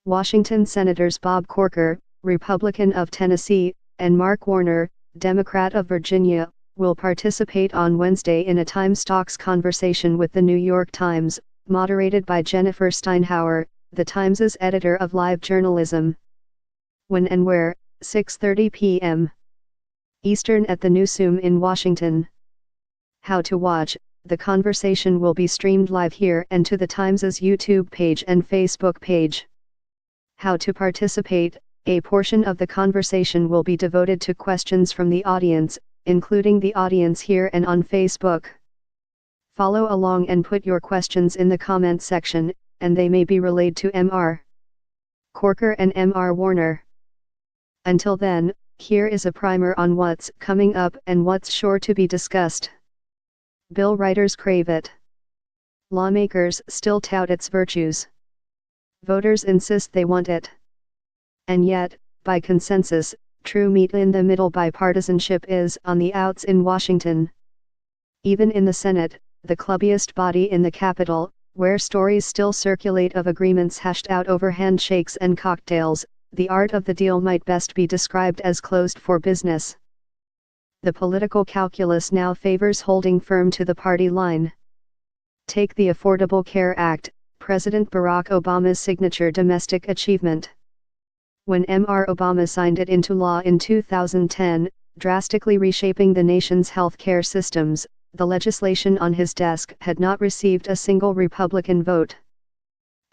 Washington Senators Bob Corker, Republican of Tennessee, and Mark Warner, Democrat of Virginia, will participate on Wednesday in a Time-Stocks conversation with the New York Times, moderated by Jennifer Steinhauer, the Times's editor of live journalism. When and where? 6:30 p.m. Eastern at the Newsroom in Washington. How to watch? The conversation will be streamed live here and to the Times's YouTube page and Facebook page. How to participate? A portion of the conversation will be devoted to questions from the audience, including the audience here and on Facebook. Follow along and put your questions in the comment section, and they may be relayed to Mr. Corker and Mr. Warner. Until then, here is a primer on what's coming up and what's sure to be discussed. Bill writers crave it. Lawmakers still tout its virtues. Voters insist they want it. And yet, by consensus, true meet-in-the-middle bipartisanship is on the outs in Washington. Even in the Senate, the clubbiest body in the Capitol, where stories still circulate of agreements hashed out over handshakes and cocktails, the art of the deal might best be described as closed for business. The political calculus now favors holding firm to the party line. Take the Affordable Care Act, President Barack Obama's signature domestic achievement. When Mr. Obama signed it into law in 2010, drastically reshaping the nation's health care systems, the legislation on his desk had not received a single Republican vote.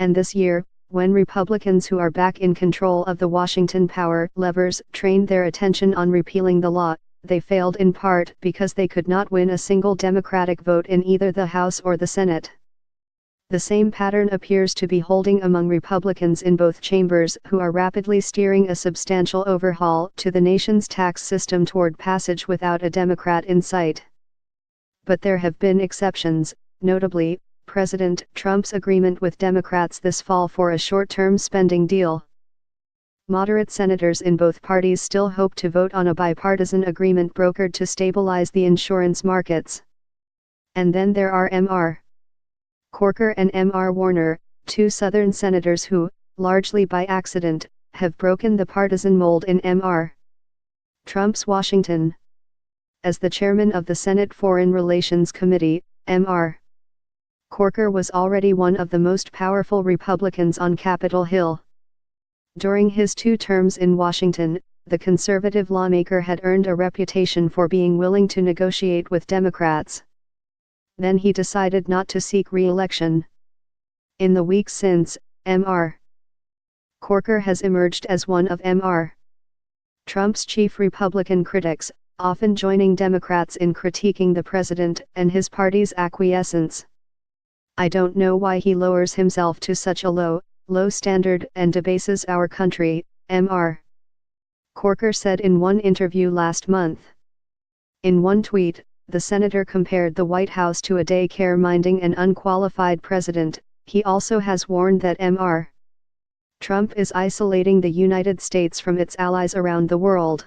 And this year, when Republicans who are back in control of the Washington power levers trained their attention on repealing the law, they failed in part because they could not win a single Democratic vote in either the House or the Senate. The same pattern appears to be holding among Republicans in both chambers, who are rapidly steering a substantial overhaul to the nation's tax system toward passage without a Democrat in sight. But there have been exceptions, notably, President Trump's agreement with Democrats this fall for a short-term spending deal. Moderate senators in both parties still hope to vote on a bipartisan agreement brokered to stabilize the insurance markets. And then there are Mr. Corker and Mr. Warner, two Southern senators who, largely by accident, have broken the partisan mold in Mr. Trump's Washington. As the chairman of the Senate Foreign Relations Committee, Mr. Corker was already one of the most powerful Republicans on Capitol Hill. During his 2 terms in Washington, the conservative lawmaker had earned a reputation for being willing to negotiate with Democrats. Then he decided not to seek re-election. In the weeks since, Mr. Corker has emerged as one of Mr. Trump's chief Republican critics, often joining Democrats in critiquing the president and his party's acquiescence. "I don't know why he lowers himself to such a low standard and debases our country," Mr. Corker said in one interview last month. In one tweet, the senator compared the White House to a daycare minding an unqualified president. He also has warned that Mr. Trump is isolating the United States from its allies around the world.